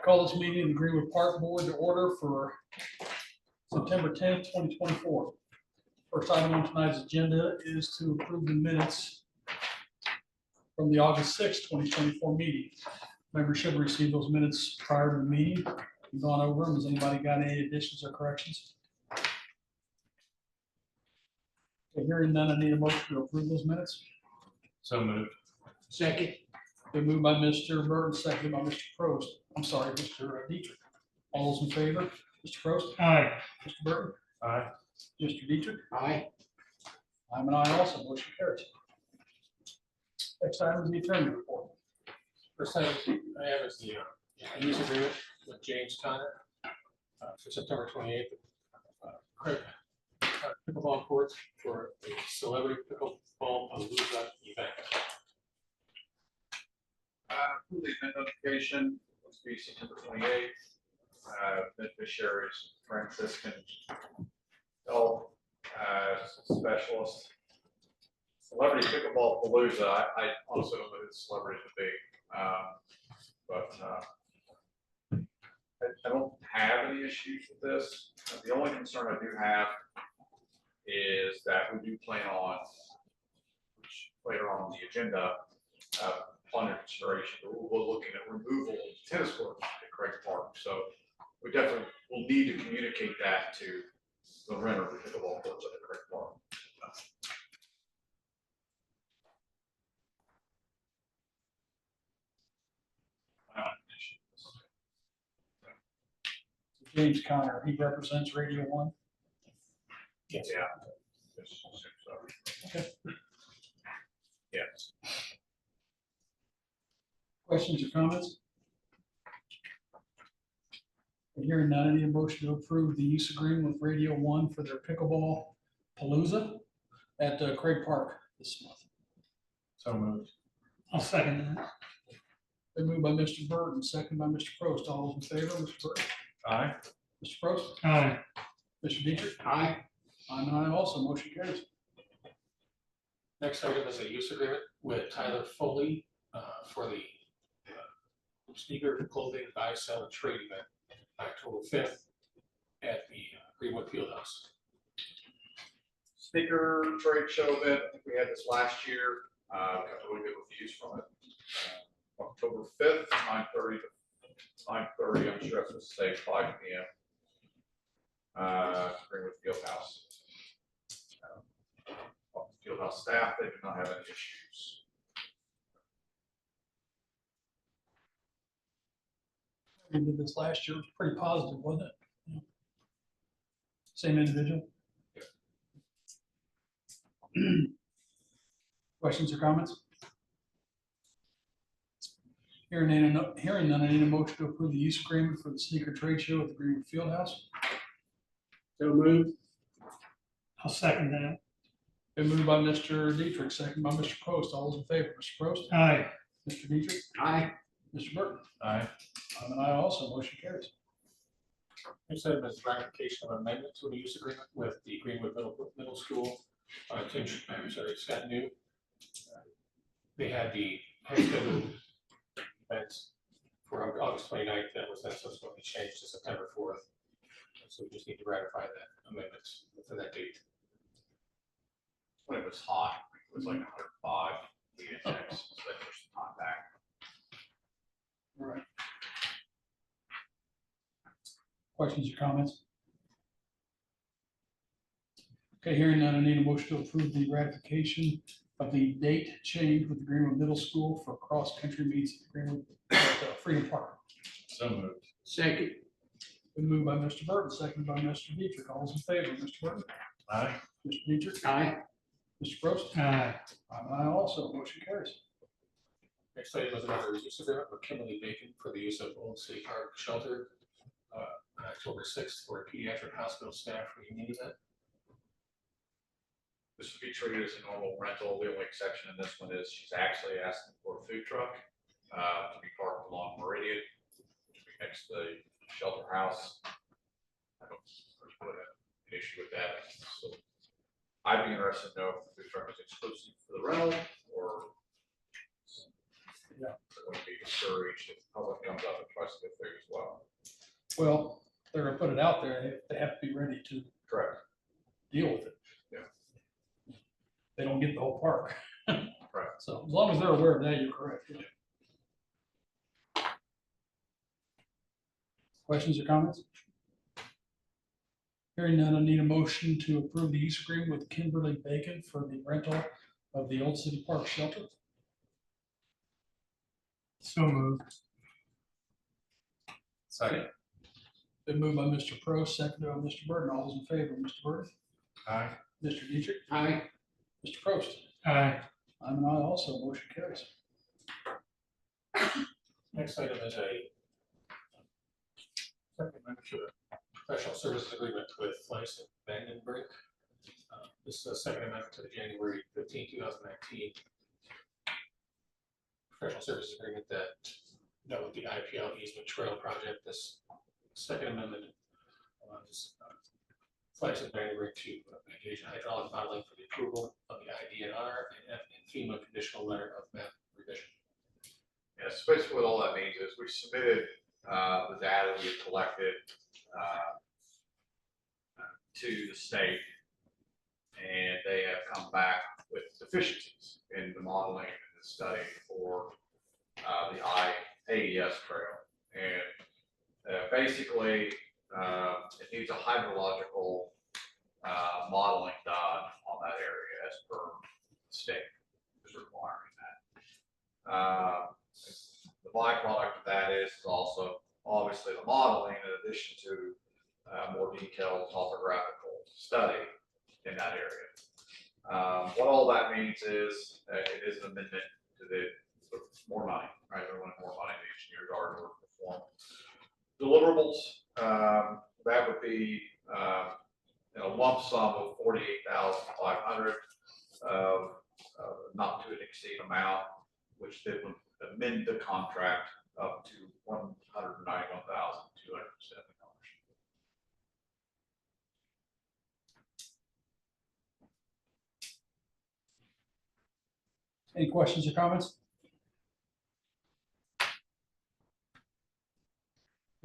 Call this meeting of the Greenwood Park Board to order for September 10th, 2024. First item on tonight's agenda is to approve the minutes from the August 6th, 2024 meeting. Members should receive those minutes prior to the meeting. We've gone over them. Has anybody got any additions or corrections? Okay, hearing none, I need a motion to approve those minutes. So moved. Second. Been moved by Mr. Burton, seconded by Mr. Prost. I'm sorry, Mr. Dietrich. All those in favor? Mr. Prost? Aye. Mr. Burton? Aye. Mr. Dietrich? Aye. I'm an aye also. Motion carries. Next item is the attorney report. First item I have is the use agreement with James Conner for September 28th. Pickleball courts for a celebrity pickleball palooza event. Approve the event notification, was to be September 28th. Beneficiaries, Franciscan Health Specialist. Celebrity Pickleball Palooza. I also don't know who the celebrities would be. I don't have any issues with this. The only concern I do have is that we do plan on, which later on the agenda, under consideration, we're looking at removal of tennis courts at Craig Park. So we definitely will need to communicate that to the renter of the pickleball courts at Craig Park. James Conner, he represents Radio 1. Yes. Yeah. Okay. Yes. Questions or comments? Hearing none, I need a motion to approve the use agreement with Radio 1 for their pickleball palooza at Craig Park this month. So moved. I'll second that. Been moved by Mr. Burton, seconded by Mr. Prost. All those in favor, Mr. Burton? Aye. Mr. Prost? Aye. Mr. Dietrich? Aye. I'm an aye also. Motion carries. Next item is a use agreement with Tyler Foley for the sneaker clothing buy, sell, and trade event October 5th at the Greenwood Fieldhouse. Sneaker trade show event. I think we had this last year. Got really good reviews from it. October 5th, 9:30 to 9:30. I'm sure that's to say 5 p.m. Greenwood Fieldhouse. Fieldhouse staff, they do not have any issues. We did this last year. It was pretty positive, wasn't it? Yeah. Same individual? Questions or comments? Hearing none, I need a motion to approve the use agreement for the sneaker trade show at the Greenwood Fieldhouse. So moved. I'll second that. Been moved by Mr. Dietrich, seconded by Mr. Post. All those in favor, Mr. Post? Aye. Mr. Dietrich? Aye. Mr. Burton? Aye. I'm an aye also. Motion carries. Next item is ratification of amendment to a use agreement with the Greenwood Middle School. Scott New. They had the scheduled events for August 29th. That was then subsequently changed to September 4th. So we just need to ratify that amendment for that date. When it was hot, it was like 105 index, so they pushed the time back. All right. Questions or comments? Okay, hearing none, I need a motion to approve the ratification of the date change with the Greenwood Middle School for cross-country meets at Greenwood Freedom Park. So moved. Second. Been moved by Mr. Burton, seconded by Mr. Dietrich. All those in favor, Mr. Burton? Aye. Mr. Dietrich? Aye. Mr. Prost? Aye. I'm an aye also. Motion carries. Next item is another use agreement with Kimberly Bacon for the use of Old City Park Shelter on October 6th for a pediatric hospital staff reunion event. This would be treated as a normal rental. The only exception in this one is she's actually asking for a food truck to be parked along Meridian, which would be next to the shelter house. I don't really have an issue with that. So I'd be interested to know if the food truck is exclusive for the rental or going to be discouraged if the public comes up and tries to get food as well. Well, they're gonna put it out there, they have to be ready to Correct. deal with it. Yeah. They don't get the whole park. Right. So as long as they're aware of that, you're correct. Questions or comments? Hearing none, I need a motion to approve the use agreement with Kimberly Bacon for the rental of the Old City Park shelter. So moved. Second. Been moved by Mr. Pro, seconded by Mr. Burton. All those in favor, Mr. Burton, Aye. Mr. Dietrich, Aye. Mr. Prost. Aye. I'm an aye also, motion carries. Next item is a second amendment to a professional services agreement with Fleiss and Vandenbrink. This is a second amendment to the January 15, 2019 professional services agreement that dealt with the IPL easement trail project. This second amendment is Fleiss and Vandenbrink to engage in hydraulic modeling for the approval of the IDNR and FEMA conditional letter of map revision. Yes, basically what all that means is we submitted the data we had collected to the state, and they have come back with deficiencies in the modeling and the study for the IAES trail. And basically, it needs a hydrological modeling done on that area as per the state is requiring that. The byproduct of that is also obviously the modeling in addition to more detailed topographical study in that area. What all that means is it is an amendment to the more money, right? They want more money to engineer yard work perform. Deliverables, that would be in a lump sum of $48,500 of not to exceed amount, which they would amend the contract up to $191,270. Any questions or comments?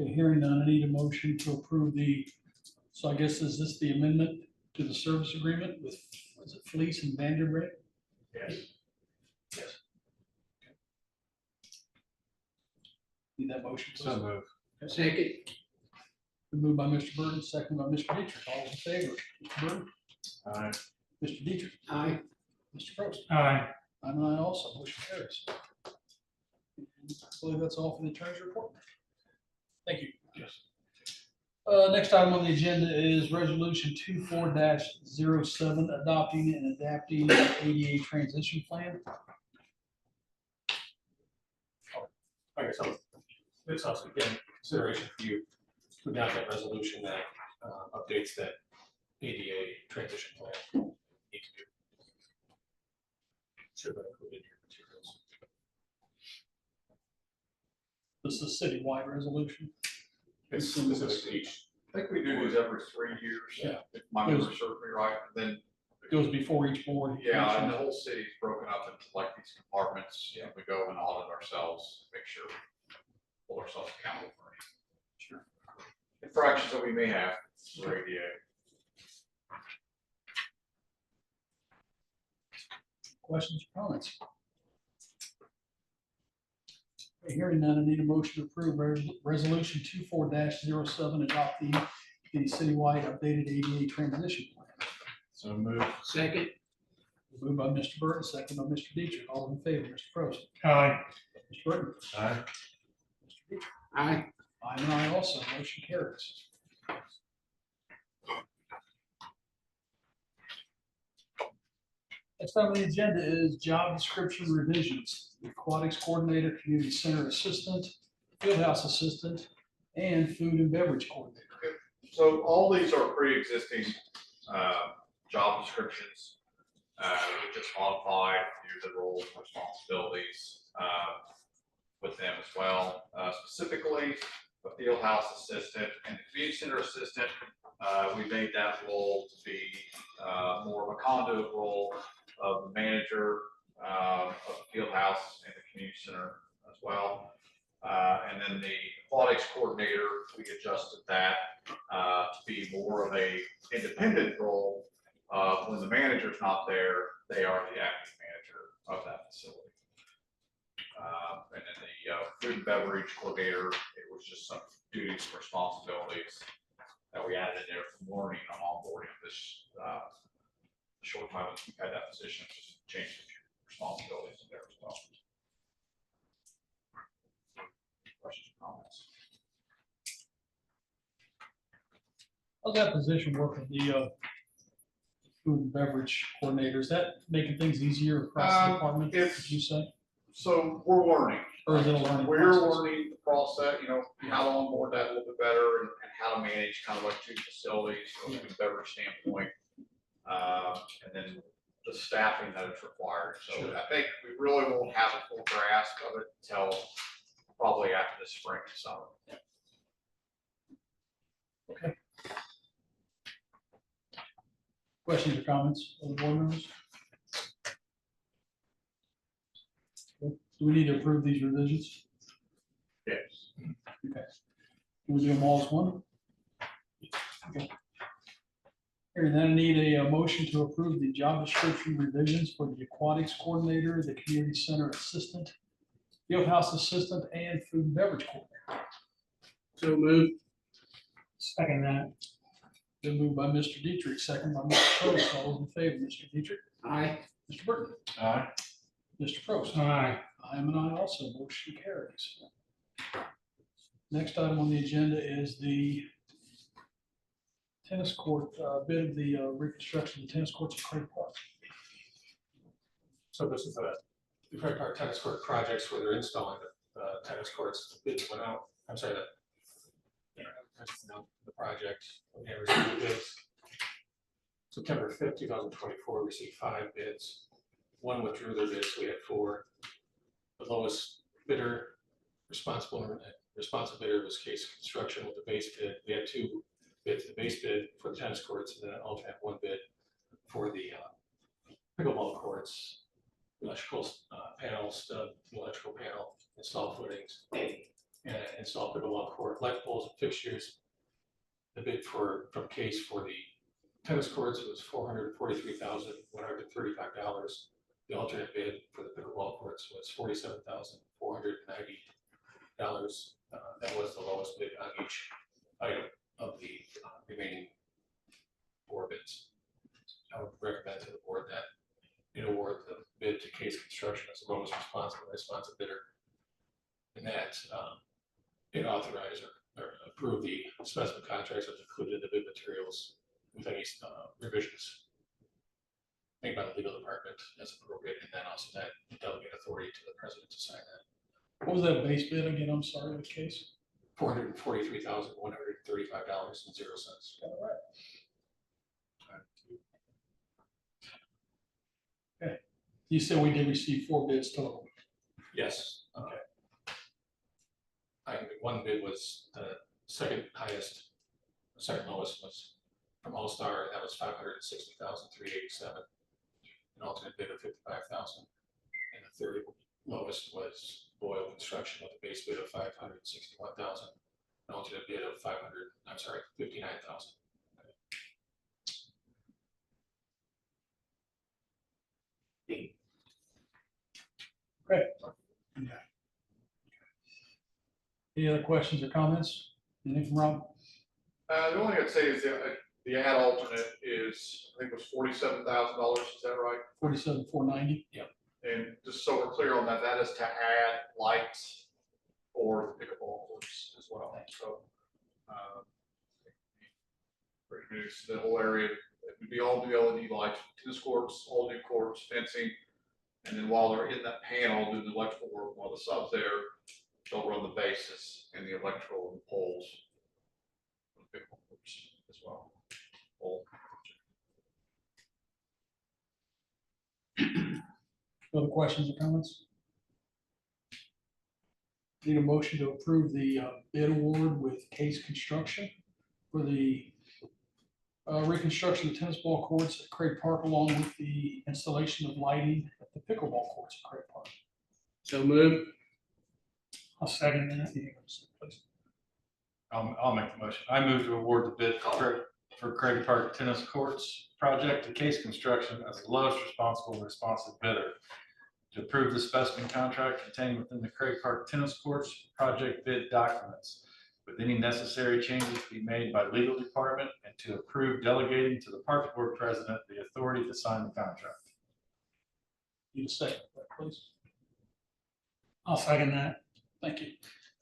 Okay, hearing none, I need a motion to approve so I guess is this the amendment to the service agreement with, was it Fleiss and Vanderbrink? Yes. Yes. Need that motion? please? So moved. Second. Been moved by Mr. Burton, second by Mr. Dietrich. All those in favor, Mr. Burton, Aye. Mr. Dietrich, Aye. Mr. Prost. Aye. I'm an aye also, motion carries. I believe that's all for the attorney's report. Thank you. Yes. Next item on the agenda is resolution 24-07, adopting and adapting the ADA transition plan. I guess it's also again consideration for you to adopt that resolution that updates that ADA transition plan. Need to do. Should have included in your materials. This is a citywide resolution. It's specific to each. I think we do these every 3 years. Yeah. If my memory serves me right, and then Goes before each board. yeah, and the whole city's broken up into like these compartments. Yeah, we go and audit ourselves, make sure, hold ourselves accountable for any infractions that we may have for ADA. Questions or comments? Okay, hearing none, I need a motion to approve resolution 24-07, adopting the citywide updated ADA transition plan. So moved. Second. Moved by Mr. Burton, second by Mr. Dietrich. All in favor, Mr. Prost. Aye. Mr. Burton. Aye. Mr. Dietrich. Aye. I'm an aye also, motion carries. Next item on the agenda is job description revisions. Aquatics coordinator, community center assistant, fieldhouse assistant, and food and beverage coordinator. So all these are pre-existing job descriptions. We just modified a few of the roles and responsibilities with them as well. Specifically, the field house assistant and the community center assistant, we made that role to be more of a conduit role of the manager of the field house and the community center as well. And then the aquatics coordinator, we adjusted that to be more of a independent role. When the manager's not there, they are the acting manager of that facility. And then the food and beverage coordinator, it was just some duties and responsibilities that we added in there from learning on onboarding of this short time that we've had that position, just changed a few responsibilities in there as well. Questions, comments? How's that position work with the food and beverage coordinator? Is that making things easier across the department, it's- did you say? So we're learning. Or is it a learning We're process? learning the process, how to onboard that a little bit better and how to manage kind of like two facilities from a food and beverage standpoint. And then the staffing that is required. So Sure. I think we really won't have a full grasp of it until probably after the spring and summer. Questions or comments of the board members? Do we need to approve these revisions? Yes. Can we do them all as one? Okay. Here, then I need a motion to approve the job description revisions for the aquatics coordinator, the community center assistant, field house assistant, and food and beverage coordinator. So moved. Second that. Been moved by Mr. Dietrich, second by Mr. Probst. All those in favor, Mr. Dietrich, Aye. Mr. Burton, Aye. Mr. Probst. Aye. I am an aye also, motion carries. Next item on the agenda is the tennis court, bid of the reconstruction of the tennis courts at Craig Park. So this is the Craig Park tennis court projects where they're installing the tennis courts. The bids went out, I'm sorry, the project, we have received bids. September 5th, 2024, received 5 bids. One withdrew their bids, we had 4. The lowest bidder, responsible bidder was Case Construction with the base bid. We had 2 bids, the base bid for the tennis courts, and then alternate 1 bid for the pickleball courts, electrical panel stud, electrical panel, install footings, and install pickleball court, light poles and fixtures. The bid from Case for the tennis courts was $443,135. The alternate bid for the pickleball courts was $47,490. That was the lowest bid on each item of the remaining 4 bids. I would recommend to the board that it award the bid to Case Construction as the lowest responsive bidder. And that it authorize or approve the specimen contracts as included in the bid materials with any revisions made by the legal department as appropriate, and then also that delegate authority to the president to sign that. What was that base bid again? I'm sorry, with Case? $443,135.00. All right. Okay. You said we did receive 4 bids total. Yes. Okay. One bid was the second highest, the second lowest was from All Star, that was $560,387. An alternate bid of $55,000, and the third lowest was Boyle Construction with a base bid of $561,000. An alternate bid of $59,000. Any other questions or comments? Anything from Rob? The only thing I'd say is the ad alternate is, I think it was $47,000, is that right? 47,490. And just so we're clear on that, that is to add lights for the pickleball courts as well. So, reduce the whole area. It would be all new LED lights, tennis courts, all new courts, fencing. And then while they're in that panel doing the electrical work, while the sub's there, they'll run the bases and the electrical and poles for the pickleball courts as well. Other questions or comments? Need a motion to approve the bid award with Case Construction for the reconstruction of tennis ball courts at Craig Park, along with the installation of lighting at the pickleball courts at Craig Park. So moved. I'll second that. Please. I'll make the motion. I move to award the bid for Craig Park Tennis Courts project to Case Construction as the lowest responsive bidder. To approve the specimen contract contained within the Craig Park Tennis Courts project bid documents, with any necessary changes to be made by legal department, and to approve delegating to the Parks Board President the authority to sign the contract. Need a second, please. I'll second that. Thank you.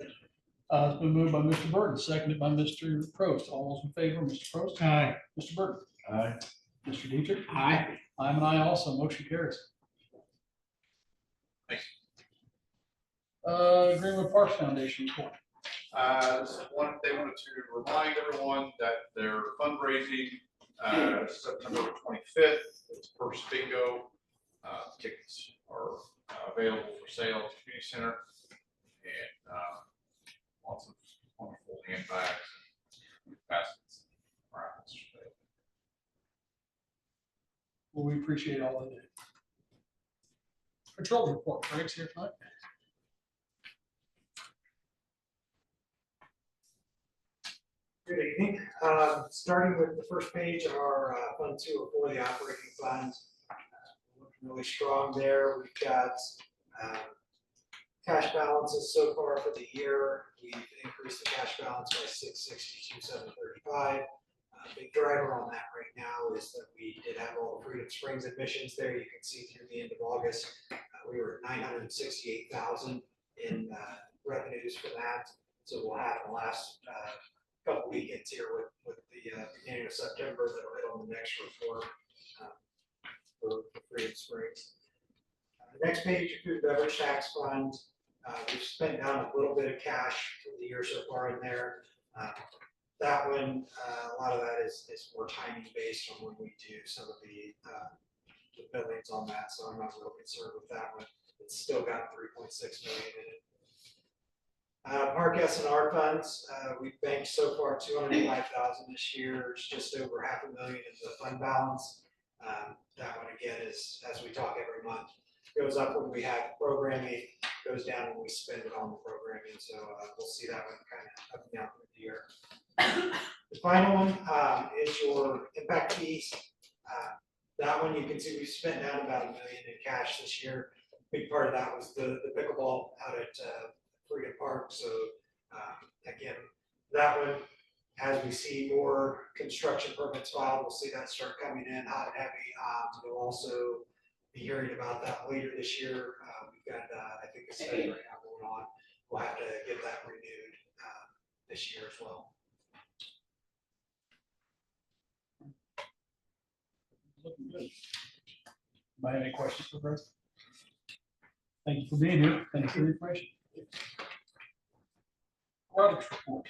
It's been moved by Mr. Burton, seconded by Mr. Prost. All those in favor, Mr. Prost? Aye. Mr. Burton? Aye. Mr. Dietrich? Aye. I'm an aye also. Motion carries. Thanks. Greenwood Parks Foundation report. They wanted to remind everyone that their fundraising, September 25th, it's first bingo. Tickets are available for sale at the community center, and lots of wonderful handbags and baskets. Raffles. Well, we appreciate all of it. Control report. Craig's here tonight. Good evening. Starting with the first page, our Fund 204, the operating funds. Looking really strong there. We've got cash balances so far for the year. We've increased the cash balance by $662,735. Big driver on that right now is that we did have all the Freedom Springs admissions there. You can see through the end of August, we were at $968,000 in revenues for that. So we'll have the last couple weekends here with the beginning of September that'll hit on the next report for Freedom Springs. Next page, food and beverage tax fund. We've spent down a little bit of cash for the year so far in there. That one, a lot of that is more timing based on when we do some of the billings on that, so I'm not real concerned with that one. It's still got 3.6 million in it. Park S&R funds, we've banked so far $205,000 this year. It's just over $500,000 in the fund balance. That one again is, as we talk every month, goes up when we have programming, goes down when we spend it on the programming. So we'll see that one kind of up and down through the year. The final one is your impact fees. That one you can see we spent down about $1 million in cash this year. Big part of that was the pickleball out at Freedom Park. So again, that one, as we see more construction permits filed, we'll see that start coming in hot and heavy. We'll also be hearing about that later this year. We've got, I think, a study right now going on. We'll have to get that renewed this year as well. Looking good. Anybody have any questions for Chris? Thank you for being here. Thank you for the information. Products report.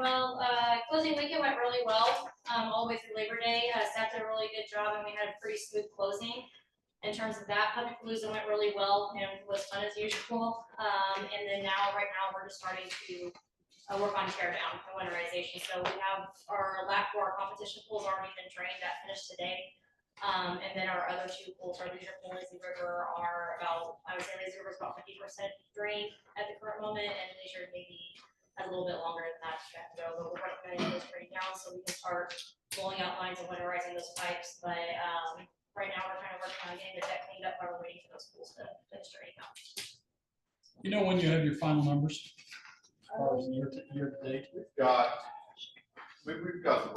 Well, closing weekend went really well, all the way through Labor Day. Staff did a really good job, and we had a pretty smooth closing. In terms of that, Public Palooza went really well and was fun as usual. And then right now, we're just starting to work on tear down and winterization. So we have our competition pools already been drained. That finished today. And then our other two pools, our leisure pool and Lazy River, are about, I would say Lazy River is about 50% drained at the current moment, and leisure maybe has a little bit longer than that to go. But we're recommending those right now so we can start rolling out lines and winterizing those pipes. But right now we're kind of working on getting the deck cleaned up while we're waiting for those pools to finish draining out. You know when you have your final numbers? As far as year to date? We've got the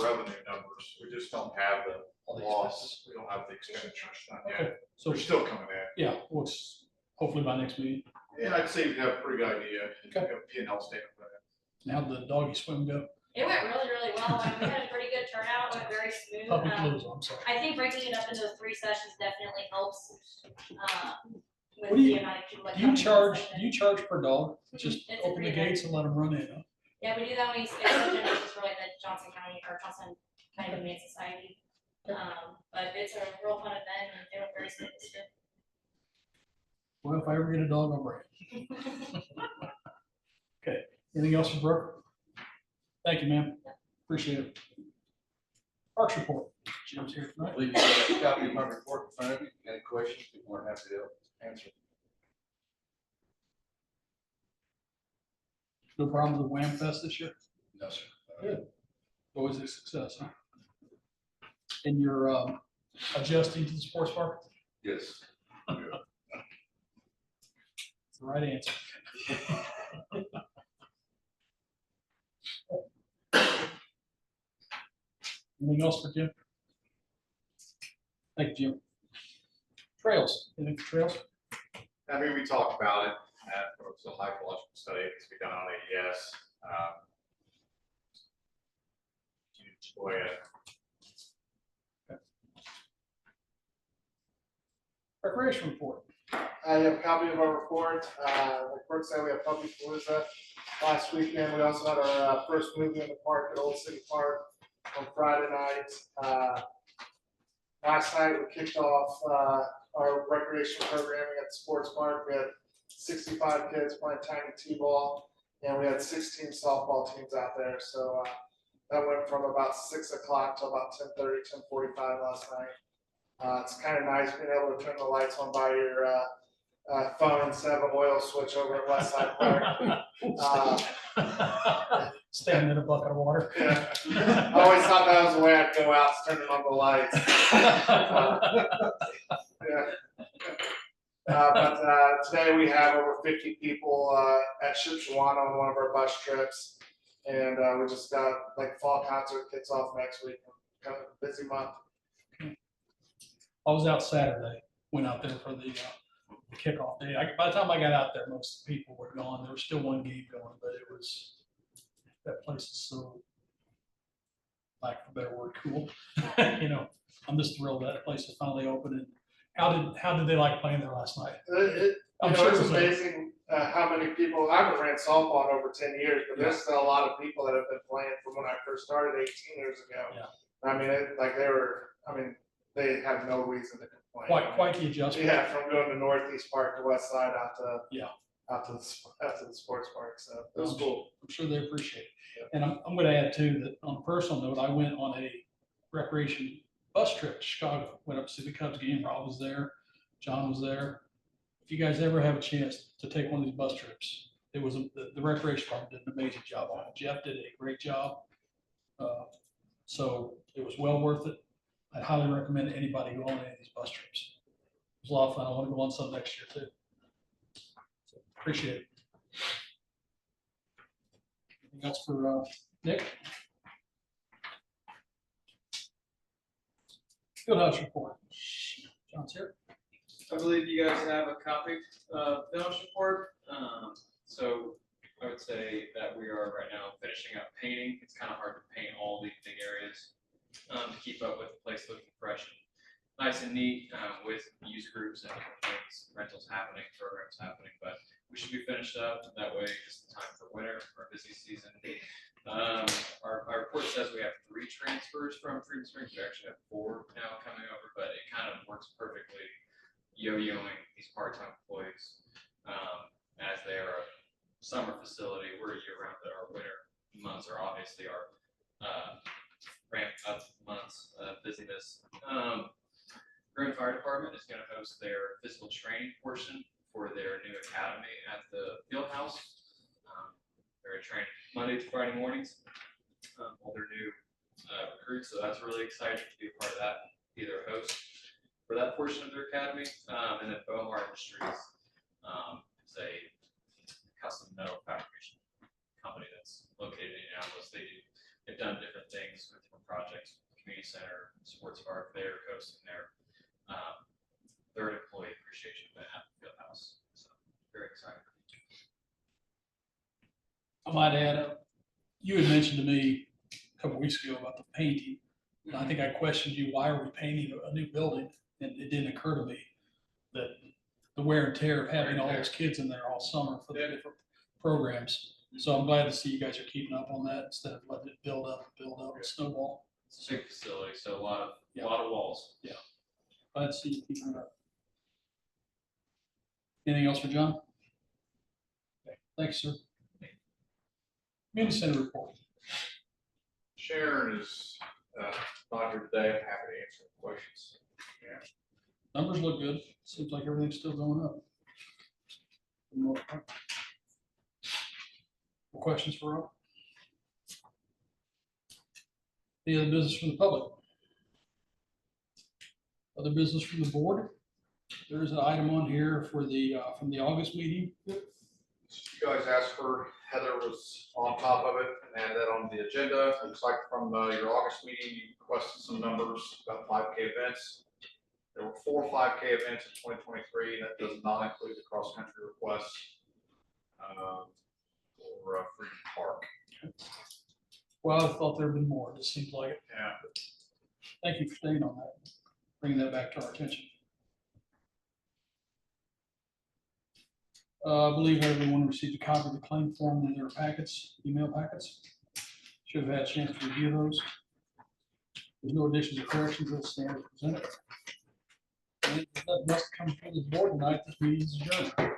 revenue numbers. We just don't have the loss. We don't have the expenditures not yet. Okay, so They're still coming in. yeah, well, it's hopefully by next meeting. And I'd say we have a pretty good idea. Okay. P&L statement. Now the doggy swim go. It went really, really well. We had a pretty good turnout. It went very smooth. Public Palooza, I'm sorry. I think breaking it up into 3 sessions definitely helps. With What do you- the amount of people that Do you come in. charge per dog? Just It's a open the free gates and let them run in, huh? Yeah, we do that when we schedule donations for like the Johnson County Humane Society. But it's a real fun event and it went very smooth this year. Well, if I ever get a dog, I'll bring it. Okay, anything else for Brooke? Thank you, ma'am. Appreciate it. Parks report. Jim's here I tonight. believe you have a copy of my report in front of you. Any questions? Be more than happy to help. answer. No problem with the Wham Fest this year? No, sir. Good. Always a success, huh? And you're adjusting to the sports park? Yes. That's the right answer. Anything else for Jim? Thank you, Jim. Trails, anything for trails? I mean, we talked about it, it was a hydrological study, it's be done on AES. Go ahead. Recreation report. I have a copy of our report. Like Bert said, we had Puppy Palooza last weekend. We also had our first movie in the park at Old City Park on Friday night. Last night, we kicked off our recreation programming at the sports park. We had 65 kids playing tiny t-ball, and we had 16 softball teams out there. So that went from about 6 o'clock to about 10:30, 10:45 last night. It's kind of nice being able to turn the lights on by your phone instead of an oil switch over at Westside Park. Standing in a bucket of water. Yeah. I always thought that was the way I'd go out, turning on the lights. But today we have over 50 people at Shipshewana on one of our bus trips. And we just got like fall concert kicks off next week. Kind of a busy month. I was out Saturday, went out there for the kickoff day. By the time I got out there, most people were gone. There was still one game going, but it was, that place is so, lack of a better word, cool. You know, I'm just thrilled that place is finally open. And how did they like playing there last night? I'm sure It's it was amazing how many people. I haven't ran softball in over 10 years, but there's still a lot of people that have been playing from when I first started 18 years ago. Yeah. I mean, they have no reason to complain. Quite the adjustment. Yeah, from going to Northeast Park to West Side out to the sports park. So it was cool. I'm sure they appreciate it. And I'm going to add too that on a personal note, I went on a recreation bus trip to Chicago. Went up to see the Cubs game. Rob was there. John was there. If you guys ever have a chance to take one of these bus trips, it was the recreation department did an amazing job on it. Jeff did a great job. So it was well worth it. I'd highly recommend anybody go on any of these bus trips. It was a lot of fun. I want to go on some next year too. So, appreciate it. Anything else for Nick? Fieldhouse report. John's here. I believe you guys have a copy of the Fieldhouse report. So I would say that we are right now finishing up painting. It's kind of hard to paint all these big areas to keep up with the place looking fresh and nice and neat with youth groups and things, rentals happening, programs happening. But we should be finished up that way. It's time for winter, our busy season. Our report says we have 3 transfers from Freedom Springs. We actually have 4 now coming over, but it kind of works perfectly yo-yoing these part-time employees as they are a summer facility. We're a year-round, but our winter months are obviously our ramped up months of busyness. Green Fire Department is going to host their physical training portion for their new academy at the field house. They're training Monday to Friday mornings, all their new recruits. So that's really exciting to be a part of that, be their host for that portion of their academy. And then Bomar Industries is a custom metal fabrication company that's located in Indianapolis. They've done different things with different projects, community center, sports park. They're hosting their third employee appreciation event at the field house. So very exciting. I might add, you had mentioned to me a couple weeks ago about the painting. And I think I questioned you, why are we painting a new building? And it didn't occur to me that the wear and tear of having all those kids in there all summer for the different programs. So I'm glad to see you guys are keeping up on that instead of letting it build up and snowball. It's a big facility, so a lot of walls. Yeah. Glad to see you keeping it up. Anything else for John? Okay. Thanks, sir. Community Center report. Sharon is not here today. I'm happy to answer questions. Numbers look good. Seems like everything's still going up. More questions for Rob? Any other business from the public? Other business from the board? There is an item on here for the, from the August meeting. You guys asked for, Heather was on top of it and added that on the agenda. Looks like from your August meeting, you requested some numbers about 5K events. There were 4 5K events in 2023. That does not include the cross-country requests for Freedom Park. Well, I thought there'd been more. It just seems like it. Yeah. Thank you for staying on that, bringing that back to our attention. I believe everyone received a copy of the claim form in their packets, email packets. Should have had a chance to review those. There's no additions or corrections that stand as presented. And if nothing else comes from the board tonight, this meeting is adjourned.